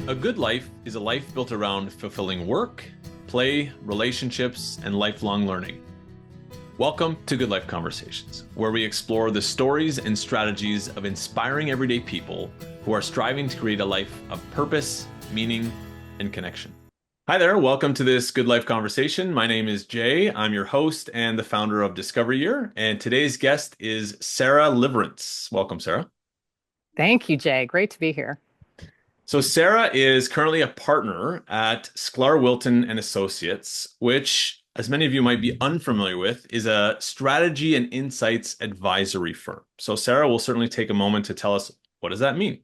A good life is a life built around fulfilling work, play, relationships, and lifelong learning. Welcome to Good Life Conversations, where we explore the stories and strategies of inspiring everyday people who are striving to create a life of purpose, meaning, and connection. Hi there, welcome to this Good Life Conversation. My name is Jay. I'm your host and the founder of Discovery Year, and today's guest is Sarah Liverance. Welcome, Sarah. Thank you, Jay. Great to be here. So Sarah is currently a partner at Sklar Wilton Associates, which, as many of you might be unfamiliar with, is a strategy and insights advisory firm. So Sarah will certainly take a moment to tell us, what does that mean?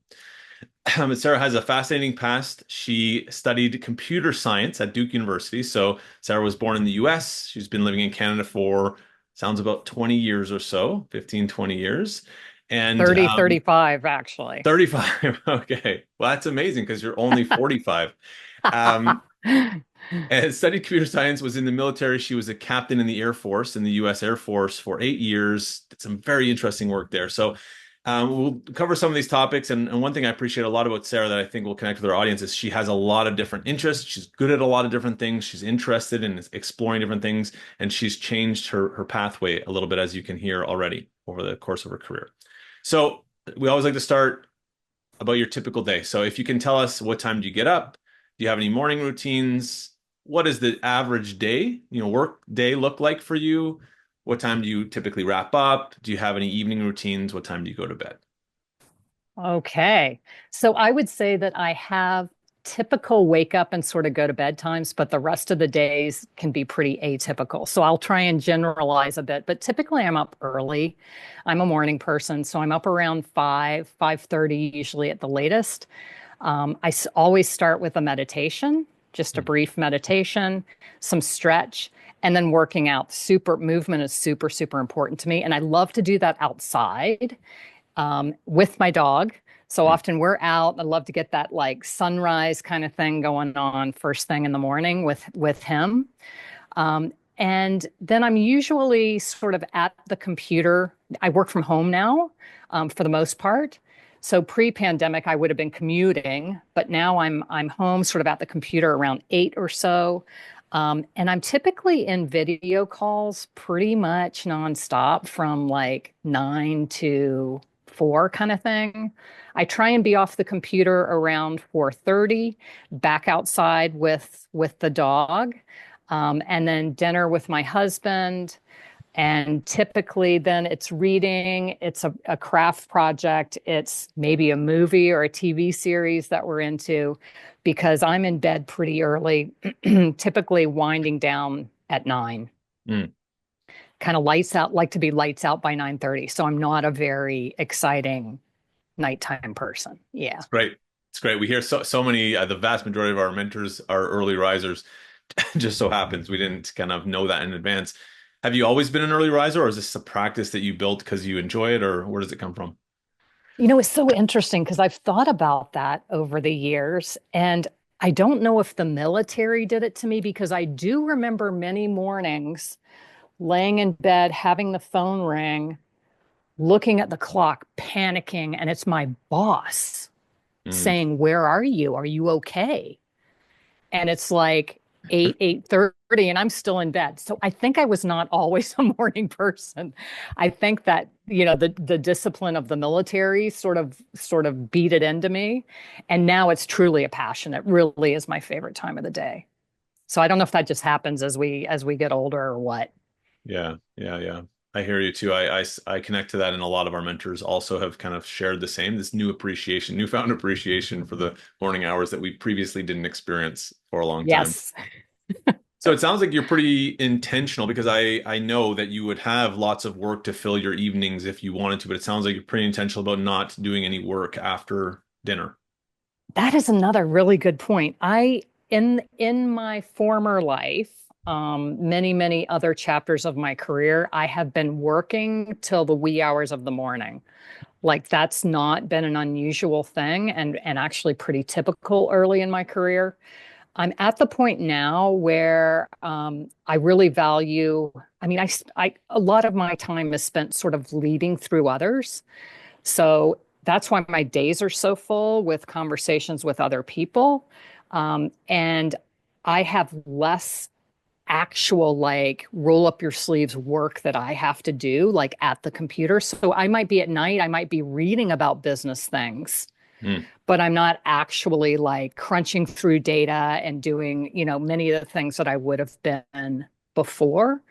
Sarah has a fascinating past. She studied computer science at Duke University. So Sarah was born in the US. She's been living in Canada for, sounds about 20 years or so, 15, 20 years. And 35, actually. 35. Okay. Well, that's amazing because you're only 45. Um, and studied computer science, was in the military. She was a captain in the Air Force, in the US Air Force for 8 years. Did some very interesting work there. So we'll cover some of these topics. And one thing I appreciate a lot about Sarah that I think will connect with our audience is she has a lot of different interests. She's good at a lot of different things. She's interested in exploring different things. And she's changed her pathway a little bit, as you can hear already over the course of her career. So we always like to start about your typical day. So if you can tell us, what time do you get up? Do you have any morning routines? What does the average day, work day look like for you? What time do you typically wrap up? Do you have any evening routines? What time do you go to bed? Okay. So I would say that I have typical wake up and sort of go to bed times, but the rest of the days can be pretty atypical. So I'll try and generalize a bit, but typically I'm up early. I'm a morning person, so I'm up around 5:30, usually at the latest. Always start with a meditation, just a brief meditation, some stretch, and then working out. Movement is super, super important to me. And I love to do that outside with my dog. So often we're out. I love to get that like sunrise kind of thing going on first thing in the morning with him. And then I'm usually sort of at the computer. I work from home now, for the most part. So pre-pandemic, I would have been commuting, but now I'm home sort of at the computer around 8 or so. And I'm typically in video calls pretty much nonstop from like 9 to 4 kind of thing. I try and be off the computer around 4:30, back outside with the dog, and then dinner with my husband. And typically then it's reading, it's a craft project, it's maybe a movie or a TV series that we're into, because I'm in bed pretty early, typically winding down at 9. Mm. Kind of lights out, like to be lights out by 9:30. So I'm not a very exciting nighttime person. Yeah. It's great. It's great. We hear so many, the vast majority of our mentors are early risers. Just so happens we didn't kind of know that in advance. Have you always been an early riser, or is this a practice that you built because you enjoy it, or where does it come from? It's so interesting because I've thought about that over the years, and I don't know if the military did it to me, because I do remember many mornings laying in bed, having the phone ring, looking at the clock, panicking, and it's my boss Mm. saying, "Where are you? Are you okay?" And it's like 8:30, and I'm still in bed. So I think I was not always a morning person. I think that, the discipline of the military sort of beat it into me. And now it's truly a passion. It really is my favorite time of the day. So I don't know if that just happens as we get older or what. Yeah, yeah, yeah. I hear you too. I connect to that, and a lot of our mentors also have kind of shared the same, this newfound appreciation for the morning hours that we previously didn't experience for a long time. Yes. So it sounds like you're pretty intentional, because I know that you would have lots of work to fill your evenings if you wanted to, but it sounds like you're pretty intentional about not doing any work after dinner. That is another really good point. In my former life, many, many other chapters of my career, I have been working till the wee hours of the morning. Like that's not been an unusual thing, and actually pretty typical early in my career. I'm at the point now where I really value, I mean, a lot of my time is spent sort of leading through others. So that's why my days are so full with conversations with other people. And I have less actual like roll up your sleeves work that I have to do like at the computer. So I might be at night, I might be reading about business things, Mm, but I'm not actually like crunching through data and doing, many of the things that I would have been before.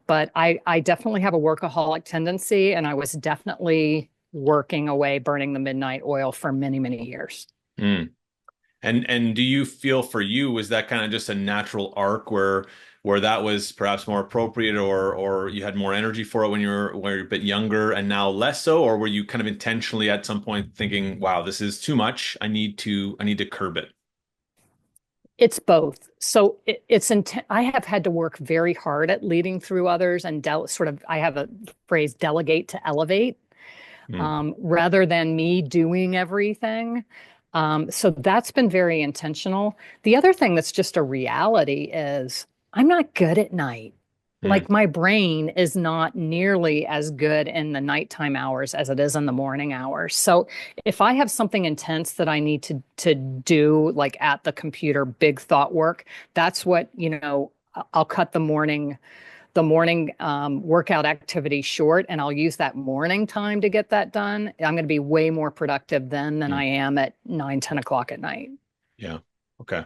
But I definitely have a workaholic tendency, and I was definitely working away, burning the midnight oil for many, many years. mm. And do you feel for you, was that kind of just a natural arc where that was perhaps more appropriate or you had more energy for it when you were a bit younger and now less so, or were you kind of intentionally at some point thinking, wow, this is too much. I need to curb it. It's both. So I have had to work very hard at leading through others and I have a phrase, delegate to elevate, Mm, rather than me doing everything. So that's been very intentional. The other thing that's just a reality is I'm not good at night. mm, Like my brain is not nearly as good in the nighttime hours as it is in the morning hours. So if I have something intense that I need to do like at the computer, big thought work, that's what, I'll cut the morning workout activity short, and I'll use that morning time to get that done. I'm going to be way more productive then than mm. I am at 9, 10 o'clock at night. Yeah. Okay.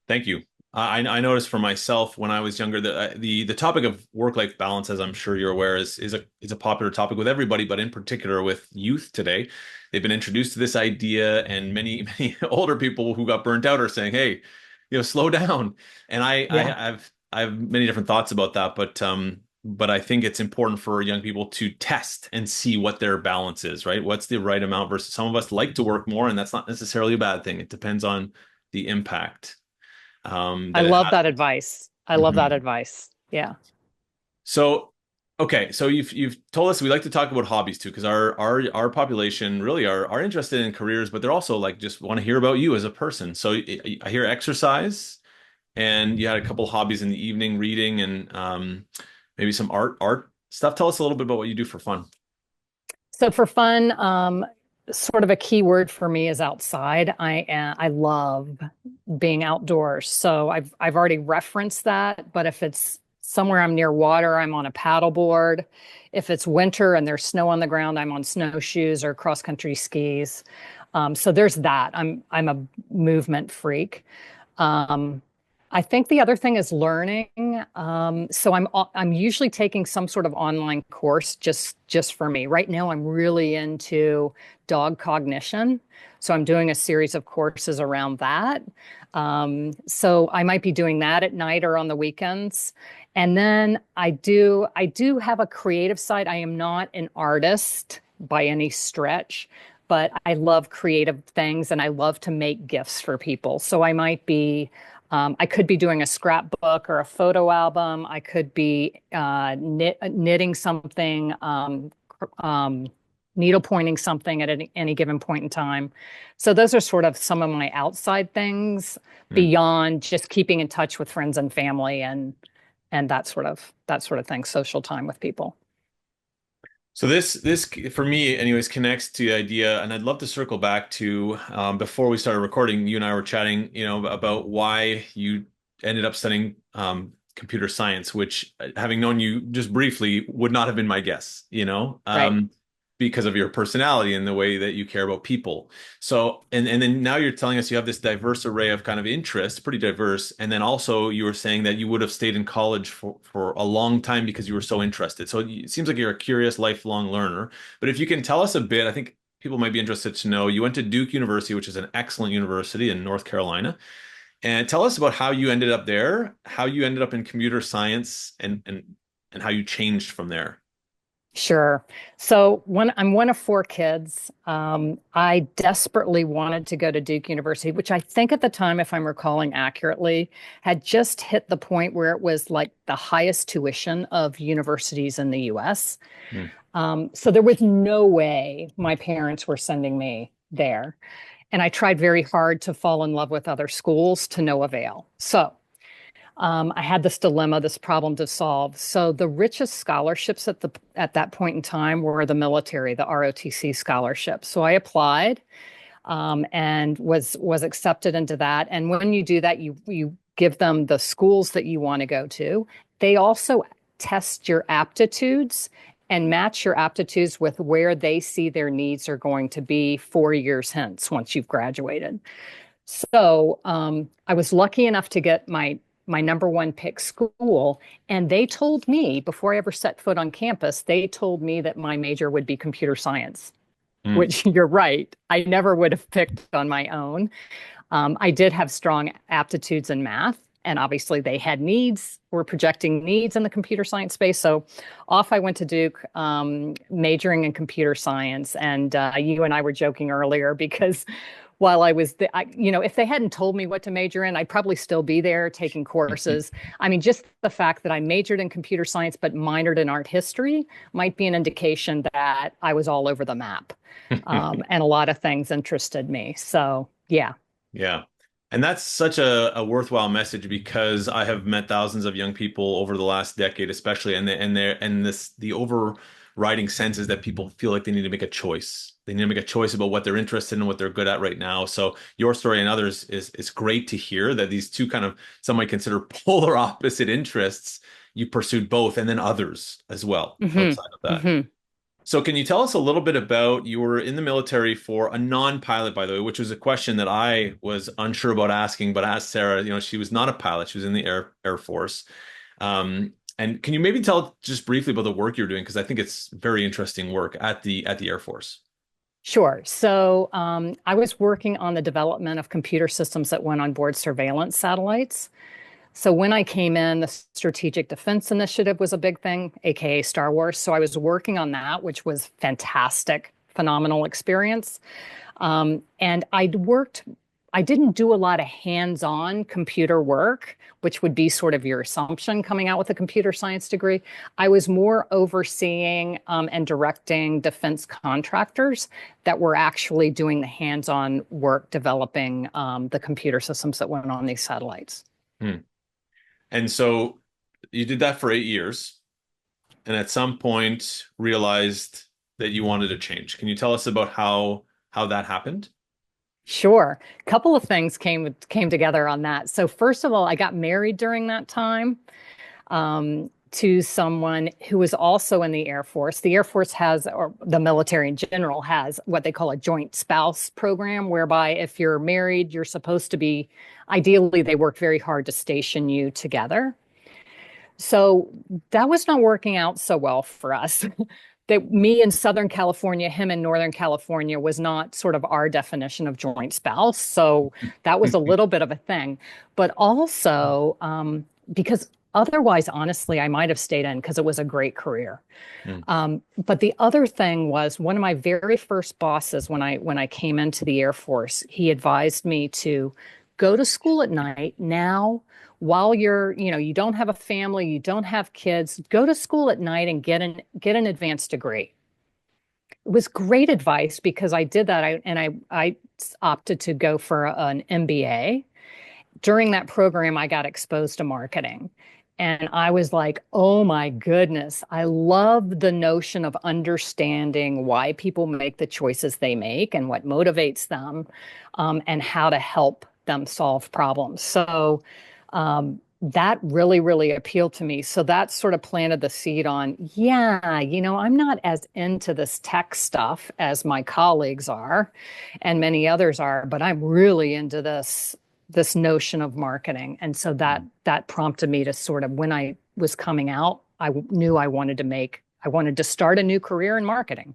Thank you. I noticed for myself when I was younger that the topic of work-life balance, as I'm sure you're aware, is a popular topic with everybody, but in particular with youth today. They've been introduced to this idea, and many many older people who got burnt out are saying, "Hey, slow down." And Yeah. I have many different thoughts about that, but I think it's important for young people to test and see what their balance is, right? What's the right amount versus some of us like to work more, and that's not necessarily a bad thing. It depends on the impact I that it love has. that advice. I love that Mhm. advice. Yeah. So, okay, so you've told us we like to talk about hobbies too, because our population really are interested in careers, but they're also like just want to hear about you as a person. So I hear exercise, and you had a couple hobbies in the evening, reading and maybe some art stuff. Tell us a little bit about what you do for fun. So for fun, sort of a key word for me is outside. I love being outdoors. So I've already referenced that, but if it's somewhere I'm near water, I'm on a paddleboard. If it's winter and there's snow on the ground, I'm on snowshoes or cross country skis. So there's that. I'm a movement freak. Um, I think the other thing is learning. So I'm usually taking some sort of online course just for me. Right now, I'm really into dog cognition, so I'm doing a series of courses around that. So I might be doing that at night or on the weekends. And then I do have a creative side. I am not an artist by any stretch, but I love creative things and I love to make gifts for people. So I could be doing a scrapbook or a photo album. I could be knitting something, needle pointing something at any given point in time. So those are sort of some of my outside things Hmm. beyond just keeping in touch with friends and family and that sort of thing, social time with people. So this for me, anyways, connects to the idea, and I'd love to circle back to before we started recording. You and I were chatting, about why you ended up studying computer science, which, having known you just briefly, would not have been my guess. Right. Because of your personality and the way that you care about people. So, and then now you're telling us you have this diverse array of kind of interests, pretty diverse. And then also you were saying that you would have stayed in college for a long time because you were so interested. So it seems like you're a curious, lifelong learner. But if you can tell us a bit, I think people might be interested to know. You went to Duke University, which is an excellent university in North Carolina. And tell us about how you ended up there, how you ended up in computer science, and how you changed from there. Sure. So when I'm one of four kids, I desperately wanted to go to Duke University, which I think at the time, if I'm recalling accurately, had just hit the point where it was like the highest tuition of universities in the US. Hmm. So there was no way my parents were sending me there. And I tried very hard to fall in love with other schools to no avail. So I had this dilemma, this problem to solve. So the richest scholarships at that point in time were the military, the ROTC scholarship. So I applied and was accepted into that. And when you do that, you give them the schools that you want to go to. They also test your aptitudes and match your aptitudes with where they see their needs are going to be 4 years hence once you've graduated. So I was lucky enough to get my number one pick school, and they told me before I ever set foot on campus, they told me that my major would be computer science. Mm. Which you're right, I never would have picked on my own. I did have strong aptitudes in math, and obviously they had needs, were projecting needs in the computer science space. So off I went to Duke, majoring in computer science. And you and I were joking earlier because while I was, if they hadn't told me what to major in, I'd probably still be there taking courses. I mean, just the fact that I majored in computer science but minored in art history might be an indication that I was all over the map. And a lot of things interested me. So, yeah. Yeah. And that's such a worthwhile message because I have met thousands of young people over the last decade, especially, the overriding sense is that people feel like they need to make a choice. They need to make a choice about what they're interested in and what they're good at right now. So your story and others is great to hear that these two kind of some might consider polar opposite interests, you pursued both and then others as well Hmm. outside of that. Hmm. So can you tell us a little bit about you were in the military for a non-pilot, by the way, which was a question that I was unsure about asking, but I asked Sarah, she was not a pilot. She was in the Air Force. And can you maybe tell just briefly about the work you're doing? Because I think it's very interesting work at the Air Force. Sure. So I was working on the development of computer systems that went on board surveillance satellites. So when I came in, the Strategic Defense Initiative was a big thing, aka Star Wars. So I was working on that, which was fantastic, phenomenal experience. And I didn't do a lot of hands-on computer work, which would be sort of your assumption coming out with a computer science degree. I was more overseeing and directing defense contractors that were actually doing the hands-on work developing the computer systems that went on these satellites. Hmm. And so you did that for 8 years, and at some point realized that you wanted to change. Can you tell us about how that happened? Sure. A couple of things came together on that. So first of all, I got married during that time to someone who was also in the Air Force. The Air Force has, or the military in general, has what they call a joint spouse program, whereby if you're married, you're supposed to be, ideally, they work very hard to station you together. So that was not working out so well for us. That me in Southern California, him in Northern California was not sort of our definition of joint spouse. So that was a little bit of a thing. But also, because otherwise, honestly, I might have stayed in because it was a great career. Hmm. But the other thing was one of my very first bosses when I came into the Air Force, he advised me to go to school at night now while you don't have a family, you don't have kids, go to school at night and get an advanced degree. It was great advice because I did that. I opted to go for an MBA. During that program, I got exposed to marketing. And I was like, oh my goodness, I love the notion of understanding why people make the choices they make and what motivates them, and how to help them solve problems. So that really, really appealed to me. So that sort of planted the seed on, yeah, I'm not as into this tech stuff as my colleagues are and many others are, but I'm really into this notion of marketing. And so that prompted me to sort of, when I was coming out, I knew I wanted to start a new career in marketing.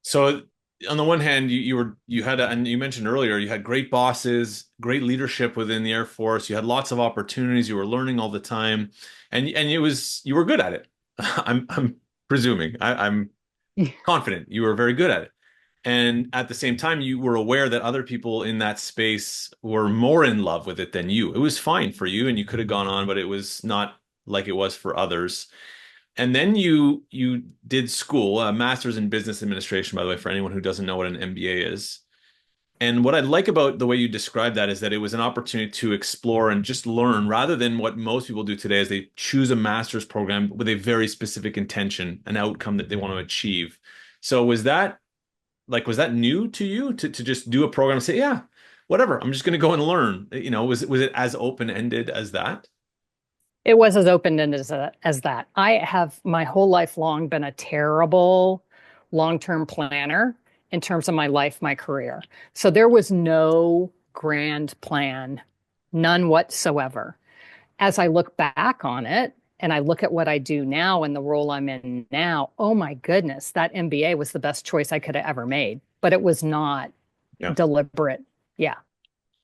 So on the one hand, you had and you mentioned earlier you had great bosses, great leadership within the Air Force. You had lots of opportunities. You were learning all the time, and you were good at it. I'm presuming. I'm confident you were very good at it. And at the same time, you were aware that other people in that space were more in love with it than you. It was fine for you, and you could have gone on, but it was not like it was for others. And then you did school, a master's in business administration, by the way, for anyone who doesn't know what an MBA is. And what I like about the way you described that is that it was an opportunity to explore and just learn rather than what most people do today is they choose a master's program with a very specific intention, an outcome that they want to achieve. So was that new to you to just do a program and say, yeah, whatever, I'm just going to go and learn. Was it as open-ended as that? It was as open-ended as that. I have my whole life long been a terrible long-term planner in terms of my life, my career. So there was no grand plan, none whatsoever. As I look back on it and I look at what I do now and the role I'm in now, oh my goodness, that MBA was the best choice I could have ever made, but it was not Yeah. deliberate. Yeah.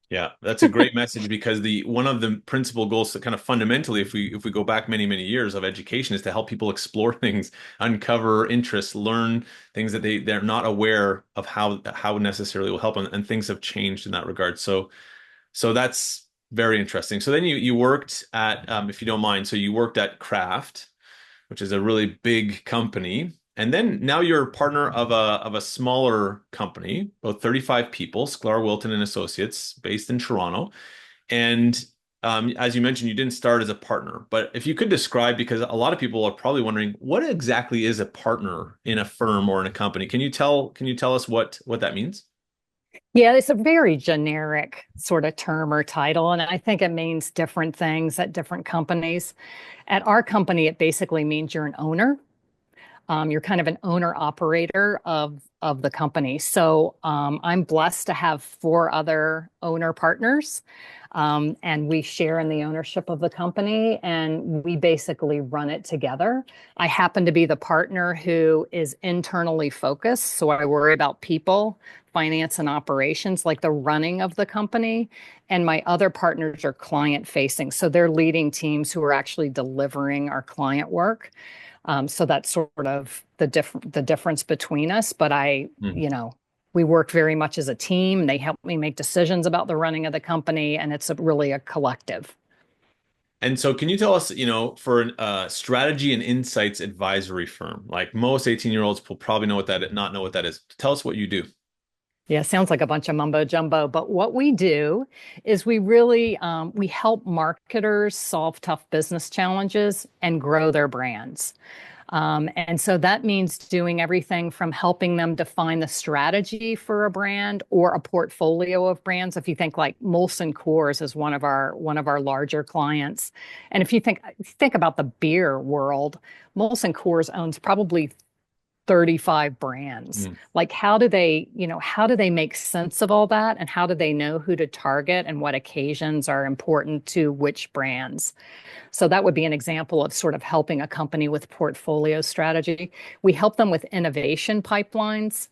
Yeah, that's a great message because the one of the principal goals that kind of fundamentally, if we go back many, many years of education, is to help people explore things, uncover interests, learn things that they're not aware of how necessarily will help them, and things have changed in that regard. So that's very interesting. So then you worked at, if you don't mind, so you worked at Kraft, which is a really big company. And then now you're a partner of a smaller company, about 35 people, Sklar Wilton and Associates, based in Toronto. And as you mentioned, you didn't start as a partner, but if you could describe, because a lot of people are probably wondering, what exactly is a partner in a firm or in a company? Can you tell us what that means? Yeah, it's a very generic sort of term or title, and I think it means different things at different companies. At our company, it basically means you're an owner. You're kind of an owner operator of the company. So I'm blessed to have four other owner partners, and we share in the ownership of the company, and we basically run it together. I happen to be the partner who is internally focused, so I worry about people, finance, and operations, like the running of the company. And my other partners are client facing, so they're leading teams who are actually delivering our client work. So that's sort of the difference between us. But Hmm. we work very much as a team. They help me make decisions about the running of the company, and it's really a collective. And so, can you tell us, for a strategy and insights advisory firm, like most 18-year-olds will probably know what that not know what that is. Tell us what you do. Yeah, sounds like a bunch of mumbo jumbo. But what we do is we really we help marketers solve tough business challenges and grow their brands. And so that means doing everything from helping them define the strategy for a brand or a portfolio of brands. If you think like Molson Coors is one of our larger clients, and if you think about the beer world, Molson Coors owns probably 35 brands. Mm. Like how do they make sense of all that and how do they know who to target and what occasions are important to which brands? So that would be an example of sort of helping a company with portfolio strategy. We help them with innovation pipelines.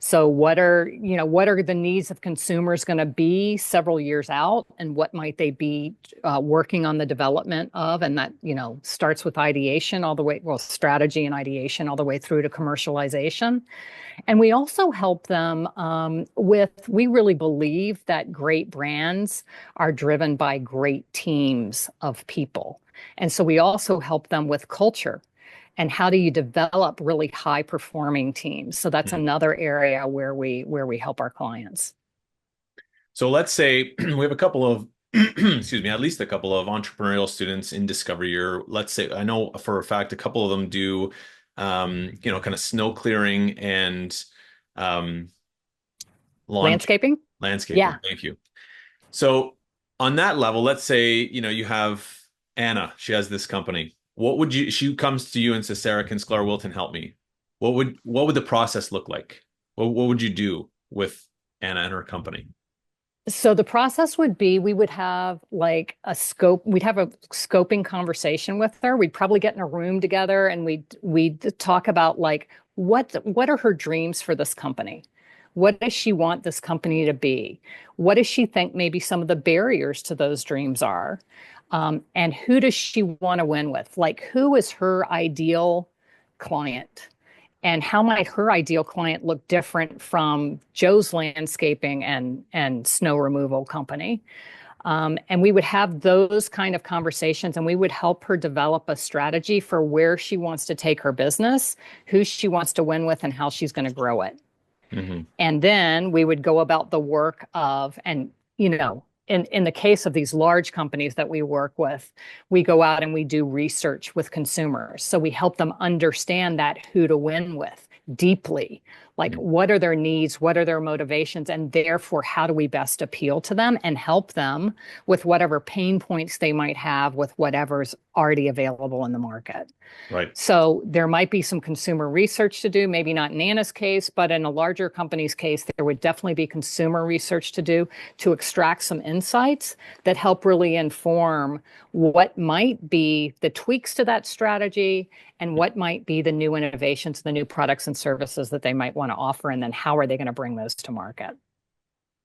So what are the needs of consumers going to be several years out, and what might they be working on the development of? And that, starts with ideation all the way, well, strategy and ideation all the way through to commercialization. And we also help them we really believe that great brands are driven by great teams of people. And so we also help them with culture and how do you develop really high performing teams. So that's Mm. another area where we help our clients. So let's say we have a couple of, excuse me, at least a couple of entrepreneurial students in Discovery Year. Let's say I know for a fact a couple of them do, kind of snow clearing and um, lawn care, Landscaping? landscaping. Yeah. Thank you. So on that level, let's say, you have Anna, she has this company. She comes to you and says, Sarah, can Sklar Wilton help me? What would the process look like? What would you do with Anna and her company? So the process would be we would have like we'd have a scoping conversation with her. We'd probably get in a room together and we'd talk about like what are her dreams for this company? What does she want this company to be? What does she think maybe some of the barriers to those dreams are? And who does she want to win with? Like who is her ideal client? And how might her ideal client look different from Joe's landscaping and snow removal company? And we would have those kind of conversations and we would help her develop a strategy for where she wants to take her business, who she wants to win with, and how she's going to grow it. Hmm. And then we would go about the work of, and in the case of these large companies that we work with, we go out and we do research with consumers. So we help them understand that who to win with deeply. Like, what are their needs? What are their motivations? And therefore, how do we best appeal to them and help them with whatever pain points they might have with whatever's already available in the market? Right. So there might be some consumer research to do, maybe not in Anna's case, but in a larger company's case, there would definitely be consumer research to do to extract some insights that help really inform what might be the tweaks to that strategy and what might be the new innovations, the new products and services that they might want to offer, and then how are they going to bring those to market.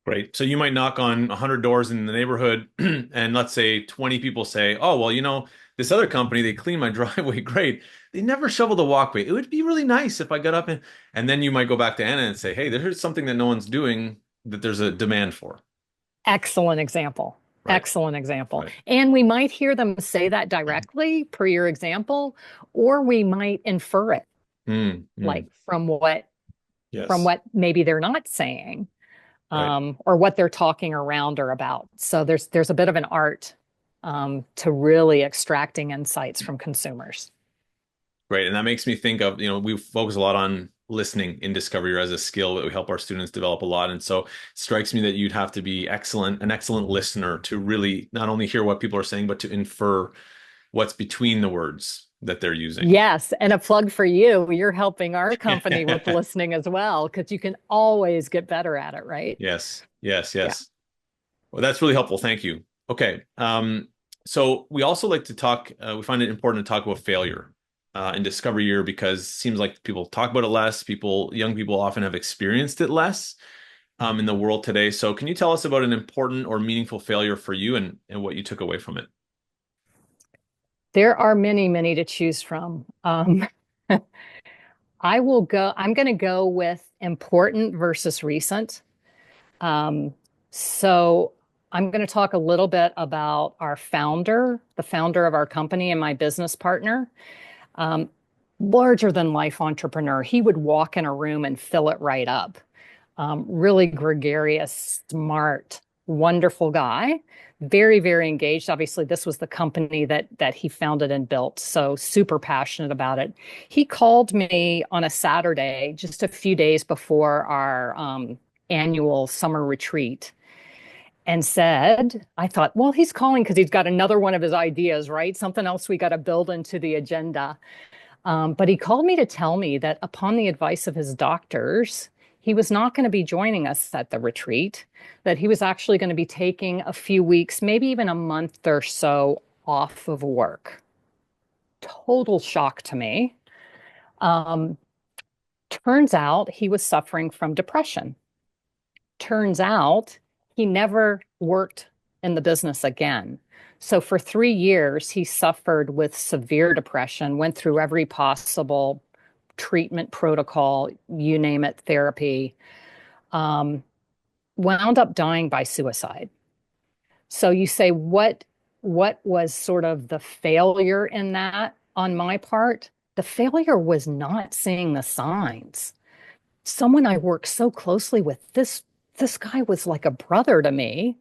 Great. So you might knock on 100 doors in the neighborhood, and let's say 20 people say, "Oh, well, this other company, they clean my driveway great. They never shovel the walkway. It would be really nice if I got up and then you might go back to Anna and say, "Hey, there's something that no one's doing that there's a demand for." Excellent example. Right. Excellent example. Right. And we might hear them say that directly, per your example, or we might infer it, Mm, like mm. from Yes. what maybe they're not saying, Right. or what they're talking around or about. So there's a bit of an art to really extracting insights from consumers. Great. And that makes me think of, we focus a lot on listening in Discovery as a skill that we help our students develop a lot. And so it strikes me that you'd have to be an excellent listener to really not only hear what people are saying, but to infer what's between the words that they're using. Yes, and a plug for you. You're helping our company with listening as well, because you can always get better at it, right? Yes, yes, Yeah. yes. Well, that's really helpful. Thank you. Okay. So we also like to talk, we find it important to talk about failure in Discovery Year because it seems like people talk about it less. Young people often have experienced it less in the world today. So can you tell us about an important or meaningful failure for you and what you took away from it? There are many, many to choose from. I'm going to go with important versus recent. Um, so I'm going to talk a little bit about our founder, the founder of our company and my business partner. Um, Larger than life entrepreneur. He would walk in a room and fill it right up. Really gregarious, smart, wonderful guy. Very, very engaged. Obviously, this was the company that he founded and built, so super passionate about it. He called me on a Saturday, just a few days before our annual summer retreat, and said, I thought, well, he's calling because he's got another one of his ideas, right? Something else we got to build into the agenda. But he called me to tell me that upon the advice of his doctors, he was not going to be joining us at the retreat, that he was actually going to be taking a few weeks, maybe even a month or so off of work. Total shock to me. Um, Turns out he was suffering from depression. Turns out he never worked in the business again. So for 3 years, he suffered with severe depression, went through every possible treatment protocol, you name it, therapy, um, wound up dying by suicide. So you say, what was sort of the failure in that on my part? The failure was not seeing the signs. Someone I worked so closely with, this guy was like a brother to me.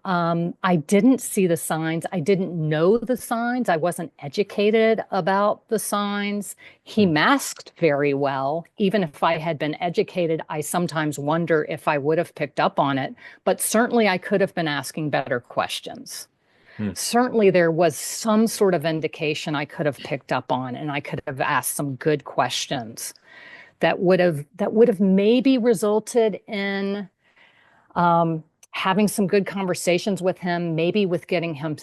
I didn't see the signs. I didn't know the signs. I wasn't educated about the signs. He Hmm. masked very well. Even if I had been educated, I sometimes wonder if I would have picked up on it. But certainly I could have been asking better questions. Hmm. Certainly there was some sort of indication I could have picked up on, and I could have asked some good questions that would have maybe resulted in having some good conversations with him, maybe with getting him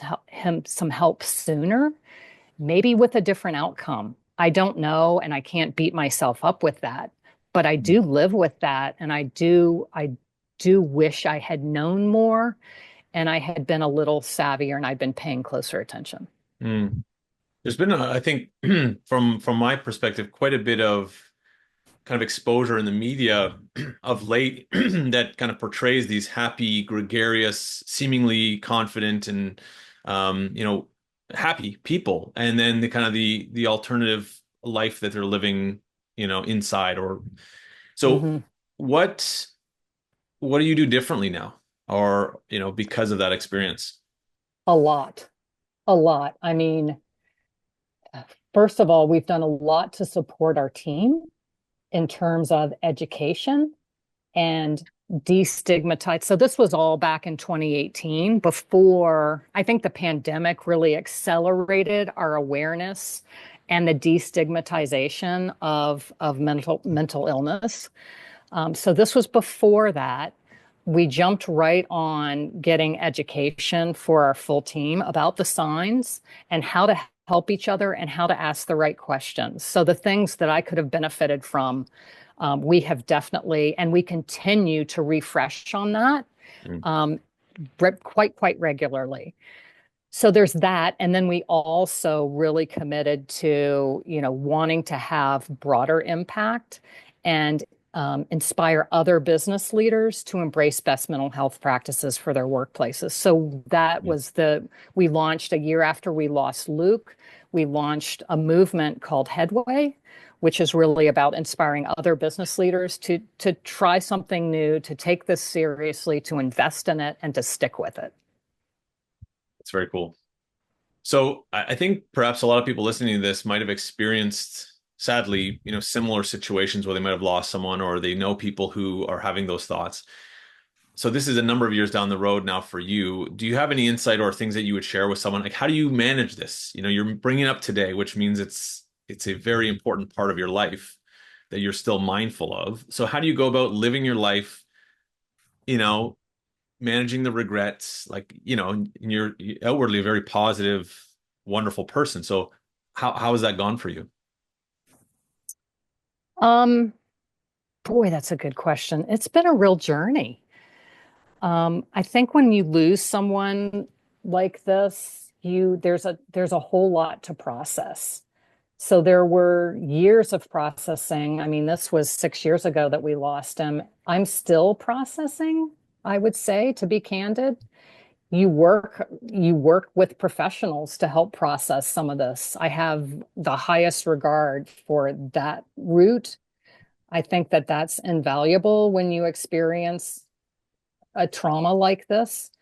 some help sooner, maybe with a different outcome. I don't know, and I can't beat myself up with that, but I do live with that, and I do wish I had known more and I had been a little savvier and I'd been paying closer attention. Hmm. There's been, I think, from my perspective, quite a bit of kind of exposure in the media of late that kind of portrays these happy, gregarious, seemingly confident and happy people, and then the alternative life that they're living, inside or so. Mm-hmm. what what do you do differently now, or because of that experience? A lot, a lot. I mean, first of all, we've done a lot to support our team in terms of education and destigmatize. So this was all back in 2018, before I think the pandemic really accelerated our awareness and the destigmatization of mental illness. So this was before that. We jumped right on getting education for our full team about the signs and how to help each other and how to ask the right questions. So the things that I could have benefited from, we have definitely, and we continue to refresh on that Mm, um, quite regularly. So there's that. And then we also really committed to, wanting to have broader impact and inspire other business leaders to embrace best mental health practices for their workplaces. So that mm. was we launched a year after we lost Luke, we launched a movement called Headway, which is really about inspiring other business leaders to try something new, to take this seriously, to invest in it, and to stick with it. That's very cool. So I think perhaps a lot of people listening to this might have experienced, sadly, similar situations where they might have lost someone, or they know people who are having those thoughts. So this is a number of years down the road now for you. Do you have any insight or things that you would share with someone? Like, how do you manage this? You're bringing it up today, which means it's a very important part of your life that you're still mindful of. So how do you go about living your life, you know, managing the regrets, like, and you're outwardly a very positive, wonderful person. So how has that gone for you? Um, Boy, that's a good question. It's been a real journey. I think when you lose someone like this, there's a whole lot to process. So there were years of processing. I mean, this was 6 years ago that we lost him. I'm still processing, I would say, to be candid. You work with professionals to help process some of this. I have the highest regard for that route. I think that that's invaluable when you experience a trauma like this.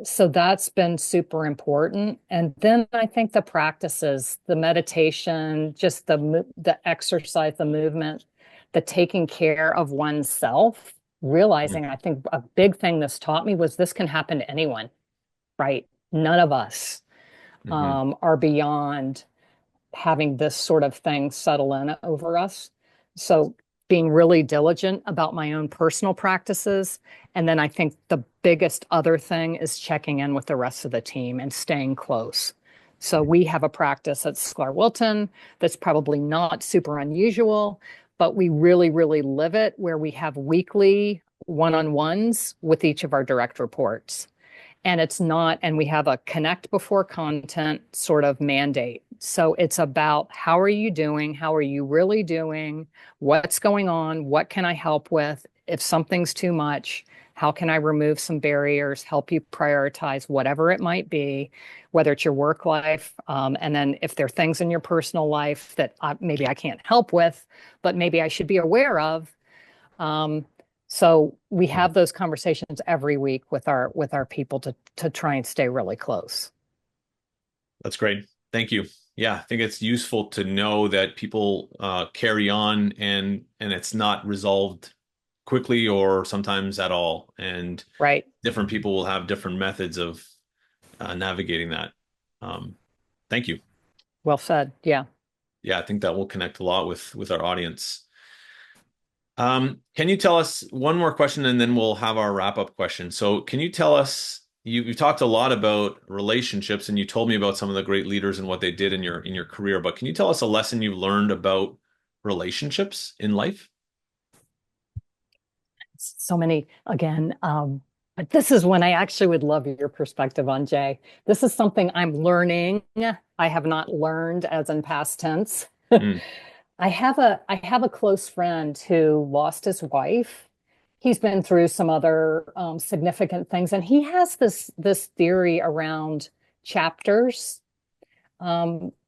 So that's been super important. And then I think the practices, the meditation, just the exercise, the movement, the taking care of oneself, realizing I think a big thing this taught me was this can happen to anyone, right? None of us Mm-hmm. are beyond having this sort of thing settle in over us. So being really diligent about my own personal practices. And then I think the biggest other thing is checking in with the rest of the team and staying close. So we have a practice at Sklar Wilton that's probably not super unusual, but we really live it, where we have weekly one-on-ones with each of our direct reports. And we have a connect before content sort of mandate. So it's about, how are you doing? How are you really doing? What's going on? What can I help with? If something's too much, how can I remove some barriers, help you prioritize whatever it might be, whether it's your work life, and then if there are things in your personal life that maybe I can't help with, but maybe I should be aware of. Um, so we have those conversations every week with our people to try and stay really close. That's great. Thank you. Yeah, I think it's useful to know that people carry on, and it's not resolved quickly or sometimes at all. And Right. different people will have different methods of navigating that. Um, Thank you. Well said. Yeah. Yeah, I think that will connect a lot with our audience. Can you tell us one more question, and then we'll have our wrap-up question. So can you tell us, you've talked a lot about relationships, and you told me about some of the great leaders and what they did in your career, but can you tell us a lesson you learned about relationships in life? So many again. But this is when I actually would love your perspective on, Jay. This is something I'm learning. I have not learned as in past tense. Mm, I have a close friend who lost his wife. He's been through some other significant things, and he has this theory around chapters.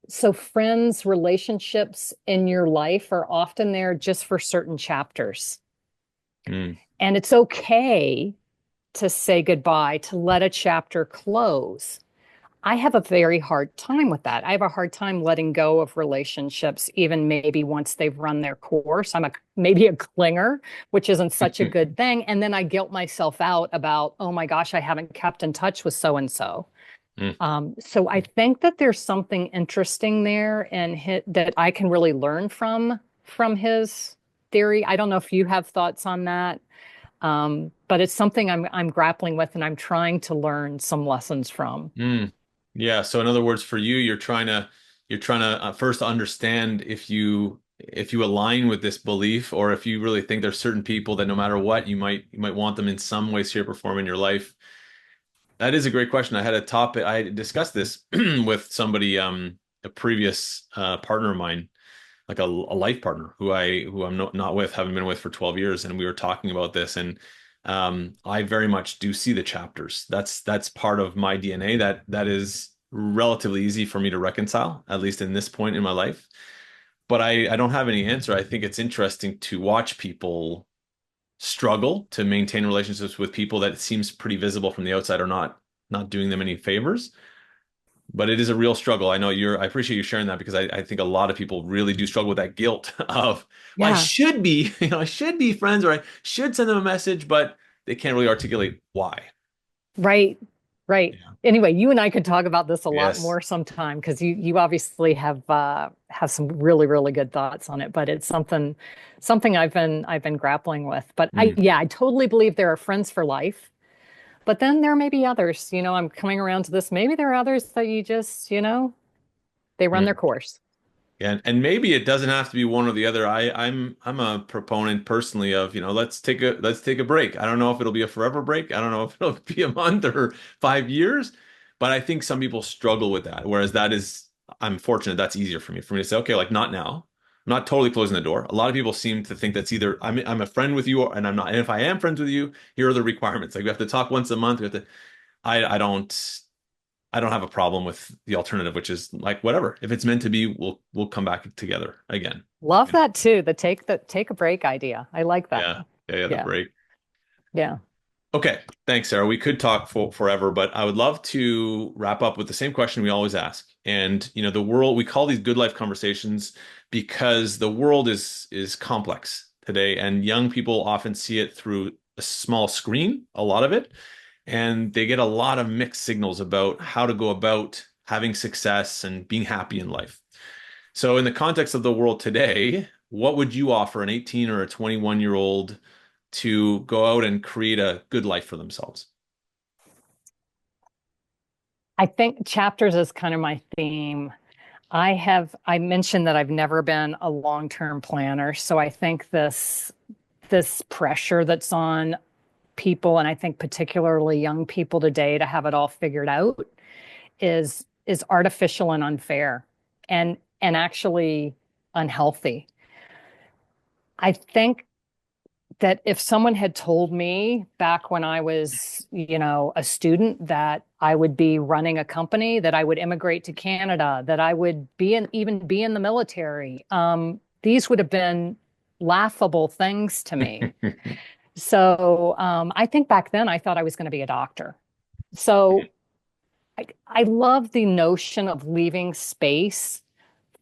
So friends, relationships in your life are often there just for certain chapters. Mm, And it's okay to say goodbye, to let a chapter close. I have a very hard time with that. I have a hard time letting go of relationships, even maybe once they've run their course. I'm maybe a clinger, which isn't such a good thing. And then I guilt myself out about, oh my gosh, I haven't kept in touch with so and so. mm, So I think that there's something interesting there and that I can really learn from his theory. I don't know if you have thoughts on that, but it's something I'm grappling with and I'm trying to learn some lessons from. mm. Yeah. So in other words, for you, you're trying to first understand if you align with this belief, or if you really think there's certain people that no matter what, you might want them in some way, shape, or form in your life. That is a great question. I discussed this with somebody, a previous partner of mine, like a life partner who I'm not with, haven't been with for 12 years, and we were talking about this, and I very much do see the chapters. That's part of my DNA that is relatively easy for me to reconcile, at least in this point in my life. But I don't have any answer. I think it's interesting to watch people struggle to maintain relationships with people that it seems pretty visible from the outside are not doing them any favors. But it is a real struggle. I appreciate you sharing that, because I think a lot of people really do struggle with that guilt of, well, I Yeah. should be, I should be friends, or I should send them a message, but they can't really articulate why. Right. Right. Yeah. Anyway, you and I could talk about this a lot Yes. more sometime because you obviously have some really, really good thoughts on it, but it's something I've been grappling with. But Mm, I totally believe there are friends for life. But then there may be others, I'm coming around to this. Maybe there are others that you just, they run their mm. course. Yeah, and maybe it doesn't have to be one or the other. I'm a proponent personally of, let's take a break. I don't know if it'll be a forever break. I don't know if it'll be a month or 5 years, but I think some people struggle with that. Whereas I'm fortunate that's easier for me to say, okay, like not now. I'm not totally closing the door. A lot of people seem to think that's either I'm a friend with you, and I'm not. And if I am friends with you, here are the requirements. Like we have to talk once a month. We have to. I don't have a problem with the alternative, which is like whatever. If it's meant to be, we'll come back together again. Love You know? that too. The take a break idea. I like that. Yeah, yeah, yeah. The Yeah. break. Yeah. Okay, thanks, Sarah. We could talk forever, but I would love to wrap up with the same question we always ask. And the world, we call these good life conversations because the world is complex today, and young people often see it through a small screen, a lot of it, and they get a lot of mixed signals about how to go about having success and being happy in life. So, in the context of the world today, what would you offer an 18 or a 21-year-old to go out and create a good life for themselves? I think chapters is kind of my theme. I mentioned that I've never been a long-term planner, so I think this pressure that's on people, and I think particularly young people today to have it all figured out is artificial and unfair and actually unhealthy. I think that if someone had told me back when I was, a student that I would be running a company, that I would immigrate to Canada, that I would even be in the military, these would have been laughable things to me. So I think back then I thought I was going to be a doctor. So I love the notion of leaving space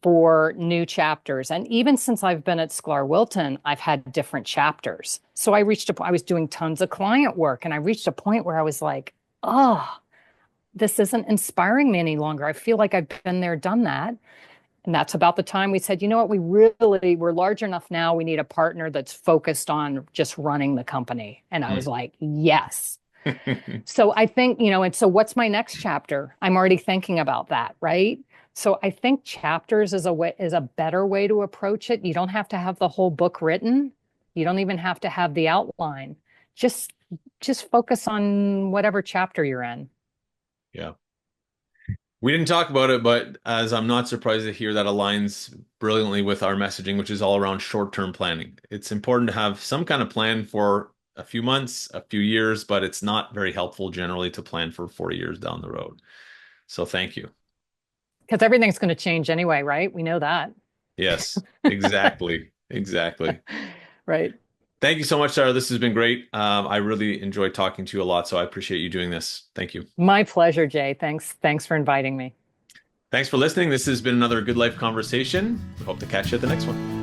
for new chapters. And even since I've been at Sklar Wilton, I've had different chapters. So I was doing tons of client work and I reached a point where I was like, oh, this isn't inspiring me any longer. I feel like I've been there, done that. And that's about the time we said, you know what, we're large enough now. We need a partner that's focused on just running the company. And I was like, yes. So I think, and so what's my next chapter? I'm already thinking about that, right? So I think chapters is a better way to approach it. You don't have to have the whole book written. You don't even have to have the outline. Just just focus on whatever chapter you're in. Yeah. We didn't talk about it, but as I'm not surprised to hear that aligns brilliantly with our messaging, which is all around short-term planning. It's important to have some kind of plan for a few months, a few years, but it's not very helpful generally to plan for 40 years down the road. So thank you. Because everything's going to change anyway, right? We know that. Yes, exactly. Exactly. Right. Thank you so much, Sarah. This has been great. I really enjoyed talking to you a lot, so I appreciate you doing this. Thank you. My pleasure, Jay. Thanks for inviting me. Thanks for listening. This has been another Good Life conversation. We hope to catch you at the next one.